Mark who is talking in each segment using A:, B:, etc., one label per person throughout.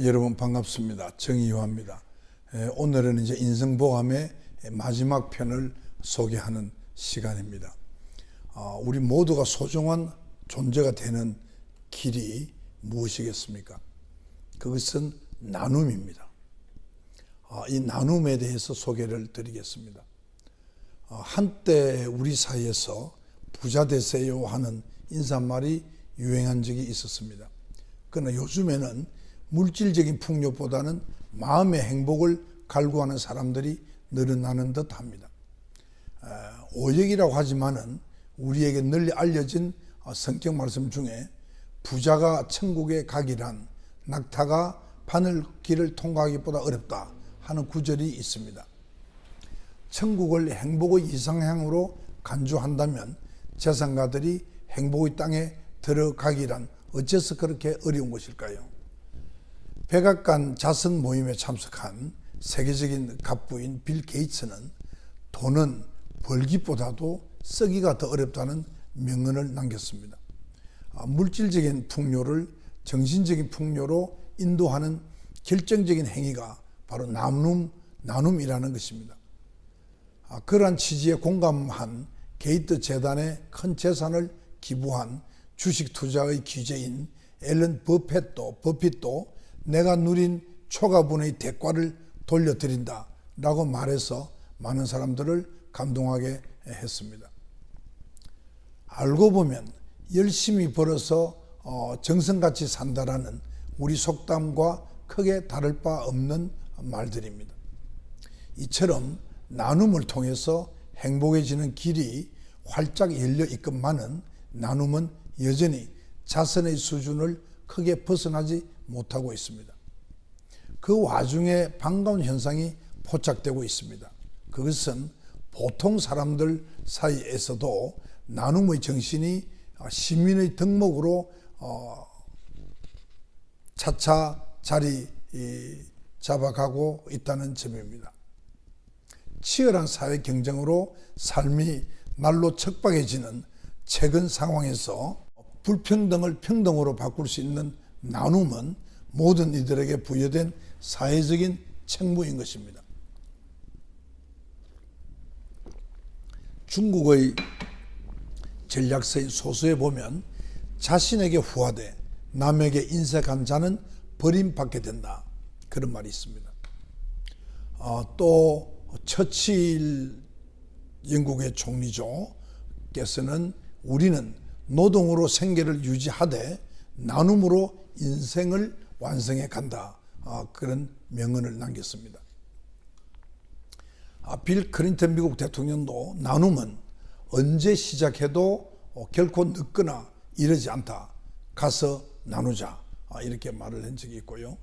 A: 여러분 반갑습니다. 정의유화입니다. 오늘은 이제 인생보감의 마지막 편을 소개하는 시간입니다. 우리 모두가 소중한 존재가 되는 길이 무엇이겠습니까? 그것은 나눔입니다. 이 나눔에 대해서 소개를 드리겠습니다. 한때 우리 사이에서 부자 되세요 하는 인사말이 유행한 적이 있었습니다. 그러나 요즘에는 물질적인 풍요보다는 마음의 행복을 갈구하는 사람들이 늘어나는 듯 합니다. 오역이라고 하지만은 우리에게 널리 알려진 성경 말씀 중에 부자가 천국에 가기란 낙타가 바늘길을 통과하기보다 어렵다 하는 구절이 있습니다. 천국을 행복의 이상향으로 간주한다면 재산가들이 행복의 땅에 들어가기란 어째서 그렇게 어려운 것일까요? 백악관 자선 모임에 참석한 세계적인 갑부인 빌 게이츠는 돈은 벌기보다도 쓰기가 더 어렵다는 명언을 남겼습니다. 물질적인 풍요를 정신적인 풍요로 인도하는 결정적인 행위가 바로 나눔이라는 것입니다. 그러한 취지에 공감한 게이트 재단에 큰 재산을 기부한 주식 투자의 귀재인 앨런 버핏도 내가 누린 초과분의 대가를 돌려드린다 라고 말해서 많은 사람들을 감동하게 했습니다. 알고 보면 열심히 벌어서 정성같이 산다라는 우리 속담과 크게 다를 바 없는 말들입니다. 이처럼 나눔을 통해서 행복해지는 길이 활짝 열려 있건만은 나눔은 여전히 자선의 수준을 크게 벗어나지 못하고 있습니다. 그 와중에 반가운 현상이 포착되고 있습니다. 그것은 보통 사람들 사이에서도 나눔의 정신이 시민의 덕목으로 차차 자리 잡아가고 있다는 점입니다. 치열한 사회 경쟁으로 삶이 날로 척박해지는 최근 상황에서 불평등을 평등으로 바꿀 수 있는 나눔은 모든 이들에게 부여된 사회적인 책무인 것입니다. 중국의 전략서인 소서에 보면 자신에게 후하되 남에게 인색한 자는 버림받게 된다 그런 말이 있습니다. 또 처칠 영국의 총리죠께서는 우리는 노동으로 생계를 유지하되 나눔으로 인생을 완성해 간다 그런 명언을 남겼습니다. 빌 클린턴 미국 대통령도 나눔은 언제 시작해도 결코 늦거나 이르지 않다. 가서 나누자 이렇게 말을 한 적이 있고요.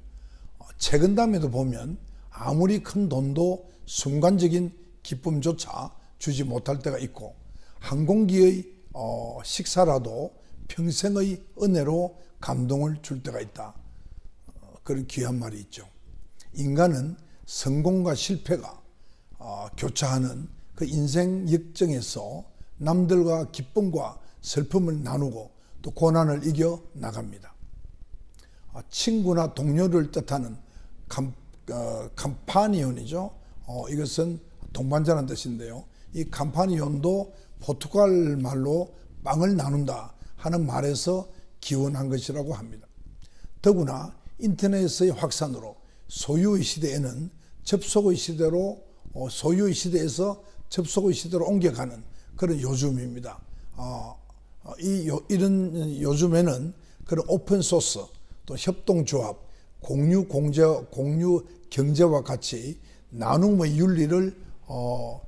A: 책은담에도 보면 아무리 큰 돈도 순간적인 기쁨조차 주지 못할 때가 있고 한 공기의 식사라도 평생의 은혜로 감동을 줄 때가 있다. 그런 귀한 말이 있죠. 인간은 성공과 실패가 교차하는 그 인생 역정에서 남들과 기쁨과 슬픔을 나누고 또 고난을 이겨 나갑니다. 친구나 동료를 뜻하는 캄파니온이죠. 이것은 동반자라는 뜻인데요. 이 캄파니온도 포르투갈 말로 빵을 나눈다 하는 말에서 기원한 것이라고 합니다. 더구나 인터넷의 확산으로 소유의 시대에는 접속의 시대로 소유의 시대에서 접속의 시대로 옮겨가는 그런 요즘입니다. 이런 요즘에는 그런 오픈 소스 또 협동조합, 공유 경제와 같이 나눔의 윤리를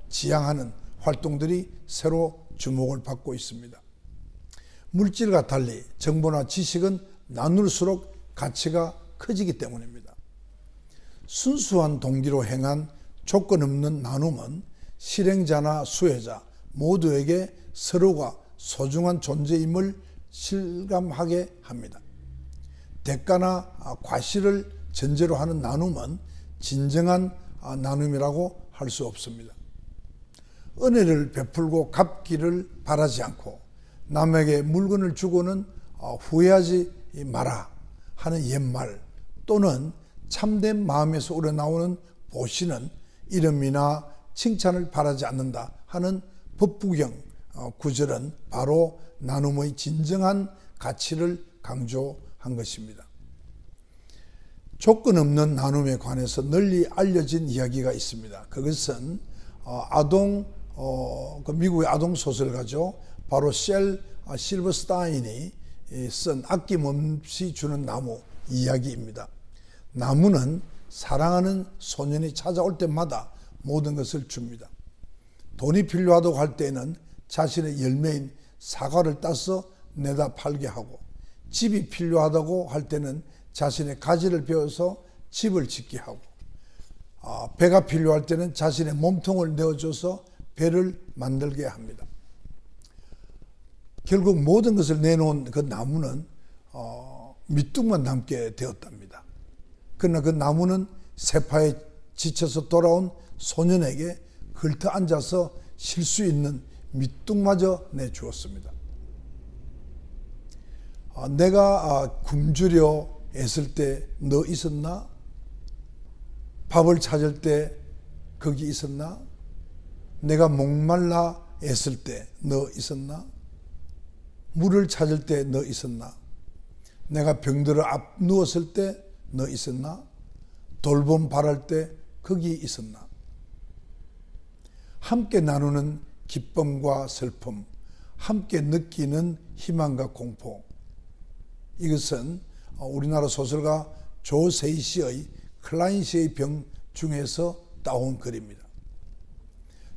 A: 지향하는 활동들이 새로 주목을 받고 있습니다. 물질과 달리 정보나 지식은 나눌수록 가치가 커지기 때문입니다. 순수한 동기로 행한 조건 없는 나눔은 실행자나 수혜자 모두에게 서로가 소중한 존재임을 실감하게 합니다. 대가나 과실을 전제로 하는 나눔은 진정한 나눔이라고 할 수 없습니다. 은혜를 베풀고 갚기를 바라지 않고 남에게 물건을 주고는 후회하지 마라 하는 옛말 또는 참된 마음에서 우러나오는 보시는 이름이나 칭찬을 바라지 않는다 하는 법부경 구절은 바로 나눔의 진정한 가치를 강조한 것입니다. 조건 없는 나눔에 관해서 널리 알려진 이야기가 있습니다. 그것은 미국의 아동 소설가죠. 바로 셀 실버스타인이 쓴 아낌없이 주는 나무 이야기입니다. 나무는 사랑하는 소년이 찾아올 때마다 모든 것을 줍니다. 돈이 필요하다고 할 때는 자신의 열매인 사과를 따서 내다 팔게 하고, 집이 필요하다고 할 때는 자신의 가지를 베어서 집을 짓게 하고, 배가 필요할 때는 자신의 몸통을 내어줘서 배를 만들게 합니다. 결국 모든 것을 내놓은 그 나무는 밑둥만 남게 되었답니다. 그러나 그 나무는 세파에 지쳐서 돌아온 소년에게 헐터 앉아서 쉴 수 있는 밑둥마저 내주었습니다. 내가 굶주려 애쓸 때 너 있었나? 밥을 찾을 때 거기 있었나? 내가 목말라 애쓸 때 너 있었나? 물을 찾을 때 너 있었나? 내가 병들어 누웠을 때 너 있었나? 돌봄 바랄 때 거기 있었나? 함께 나누는 기쁨과 슬픔, 함께 느끼는 희망과 공포. 이것은 우리나라 소설가 조세희씨의 클라인시의 병 중에서 따온 글입니다.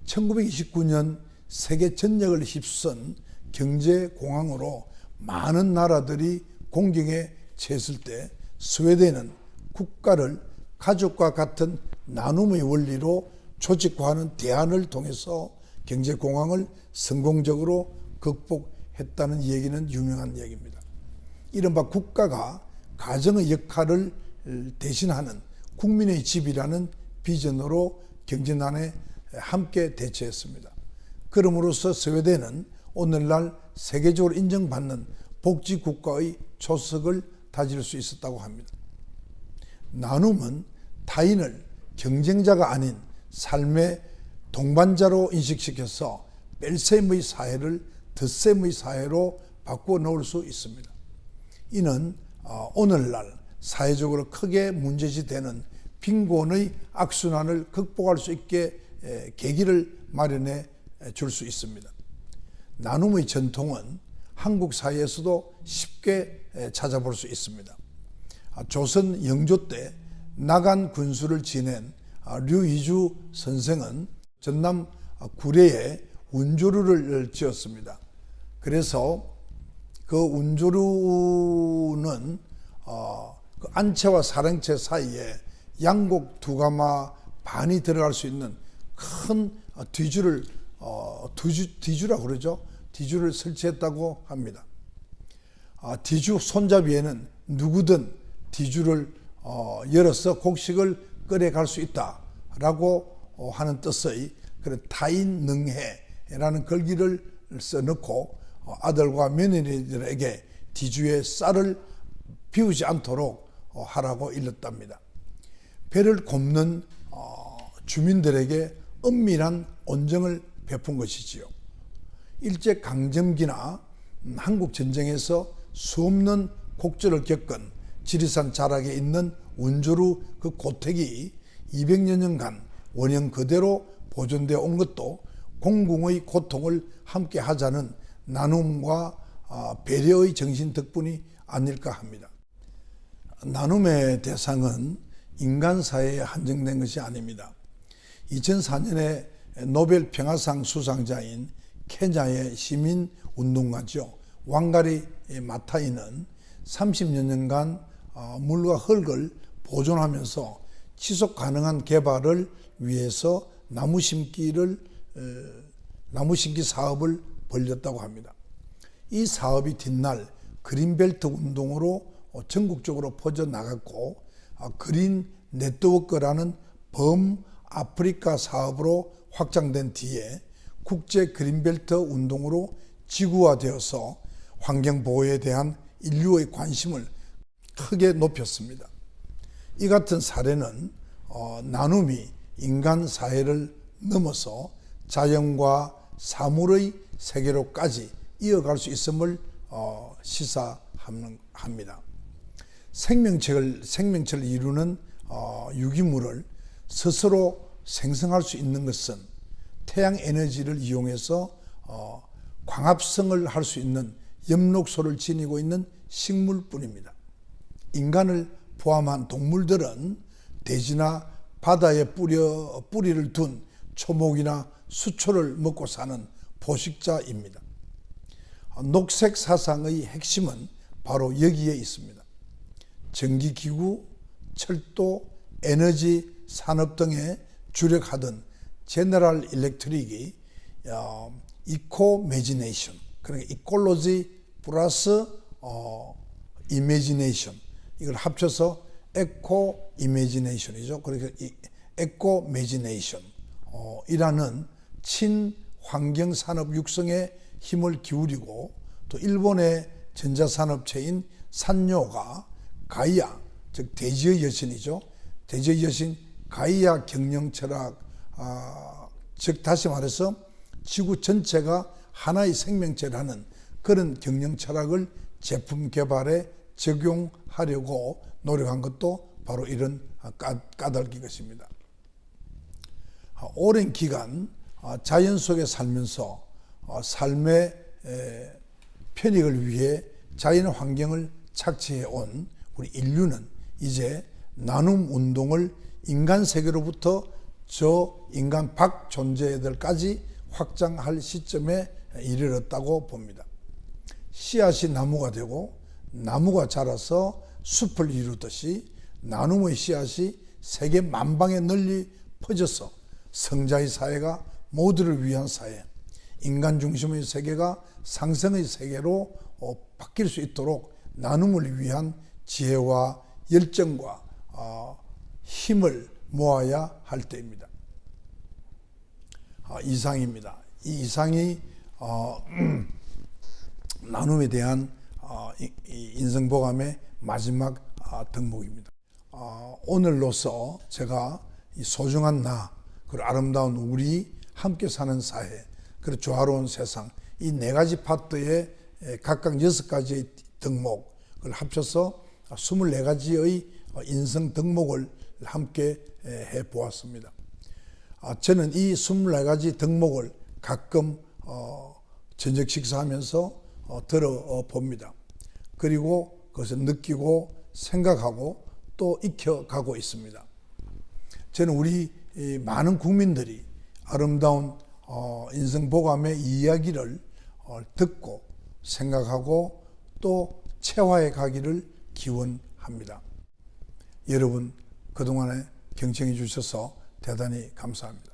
A: 1929년 세계 전역을 휩쓴 경제공황으로 많은 나라들이 공경에 처했을 때 스웨덴은 국가를 가족과 같은 나눔의 원리로 조직화하는 대안을 통해서 경제공황을 성공적으로 극복했다는 얘기는 유명한 얘기입니다. 이른바 국가가 가정의 역할을 대신하는 국민의 집이라는 비전으로 경제난에 함께 대처했습니다. 그럼으로써 스웨덴은 오늘날 세계적으로 인정받는 복지국가의 초석을 다질 수 있었다고 합니다. 나눔은 타인을 경쟁자가 아닌 삶의 동반자로 인식시켜서 뺄셈의 사회를 덧셈의 사회로 바꾸어 놓을 수 있습니다. 이는 오늘날 사회적으로 크게 문제시되는 빈곤의 악순환을 극복할 수 있게 계기를 마련해 줄 수 있습니다. 나눔의 전통은 한국 사회에서도 쉽게 찾아볼 수 있습니다. 조선 영조 때 나간 군수를 지낸 류이주 선생은 전남 구례에 운조루를 지었습니다. 그래서 그 운조루는 그 안채와 사랑채 사이에 양곡 두 가마 반이 들어갈 수 있는 큰 뒤주를 뒤주라고 그러죠. 뒤주를 설치했다고 합니다. 뒤주 손잡이에는 누구든 뒤주를 열어서 곡식을 끓여갈 수 있다라고 하는 뜻의 그런 타인능해라는 글귀를 써놓고 아들과 며느리들에게 뒤주의 쌀을 비우지 않도록 하라고 일렀답니다. 배를 굽는 주민들에게 은밀한 온정을 베푼 것이지요. 일제강점기나 한국전쟁에서 수없는 곡절을 겪은 지리산 자락에 있는 운조루 그 고택이 200여 년간 원형 그대로 보존되어 온 것도 공공의 고통을 함께 하자는 나눔과 배려의 정신 덕분이 아닐까 합니다. 나눔의 대상은 인간 사회에 한정된 것이 아닙니다. 2004년에 노벨 평화상 수상자인 케냐의 시민운동가죠. 왕가리 마타이는 30여 년간 물과 흙을 보존하면서 지속 가능한 개발을 위해서 나무 심기 사업을 벌였다고 합니다. 이 사업이 뒷날 그린벨트 운동으로 전국적으로 퍼져나갔고 그린 네트워크라는 범아프리카 사업으로 확장된 뒤에 국제 그린벨트 운동으로 지구화되어서 환경보호에 대한 인류의 관심을 크게 높였습니다. 이 같은 사례는 나눔이 인간 사회를 넘어서 자연과 사물의 세계로까지 이어갈 수 있음을 시사합니다. 생명체를 이루는 유기물을 스스로 생성할 수 있는 것은 태양 에너지를 이용해서 광합성을 할 수 있는 엽록소를 지니고 있는 식물뿐입니다. 인간을 포함한 동물들은 대지나 바다에 뿌리를 둔 초목이나 수초를 먹고 사는 포식자입니다. 녹색 사상의 핵심은 바로 여기에 있습니다. 전기기구, 철도, 에너지 산업 등에 주력하던 제너럴 일렉트릭이 이코매지네이션, 그러니까 이콜로지 플러스 이매지네이션, 이걸 합쳐서 에코 이매지네이션이죠. 그러니까 에코매지네이션 이라는 친환경 산업 육성에 힘을 기울이고, 또 일본의 전자산업체인 산요가 가이아, 즉 대지의 여신이죠. 대지의 여신 가이아 경영 철학, 즉 다시 말해서 지구 전체가 하나의 생명체라는 그런 경영 철학을 제품 개발에 적용하려고 노력한 것도 바로 이런 까닭이 것입니다. 오랜 기간 자연 속에 살면서 삶의 편익을 위해 자연 환경을 착취해 온 우리 인류는 이제 나눔 운동을 인간 세계로부터 저 인간 밖 존재들까지 확장할 시점에 이르렀다고 봅니다. 씨앗이 나무가 되고 나무가 자라서 숲을 이루듯이 나눔의 씨앗이 세계 만방에 널리 퍼져서 성자의 사회가 모두를 위한 사회, 인간 중심의 세계가 상생의 세계로 바뀔 수 있도록 나눔을 위한 지혜와 열정과 힘을 모아야 할 때입니다. 이상입니다. 이 이상이 나눔에 대한 인생보감의 마지막 덕목입니다. 오늘로서 제가 이 소중한 나, 그리고 아름다운 우리, 함께 사는 사회, 그리고 조화로운 세상, 이 네 가지 파트에 각각 6가지의 덕목을 합쳐서 24가지의 인생 덕목을 함께 해 보았습니다. 저는 이 24가지 덕목을 가끔 저녁 식사하면서 들어봅니다. 그리고 그것을 느끼고 생각하고 또 익혀가고 있습니다. 저는 우리 많은 국민들이 아름다운 인생보감의 이야기를 듣고 생각하고 또 체화해 가기를 기원합니다. 여러분, 그동안에 경청해 주셔서 대단히 감사합니다.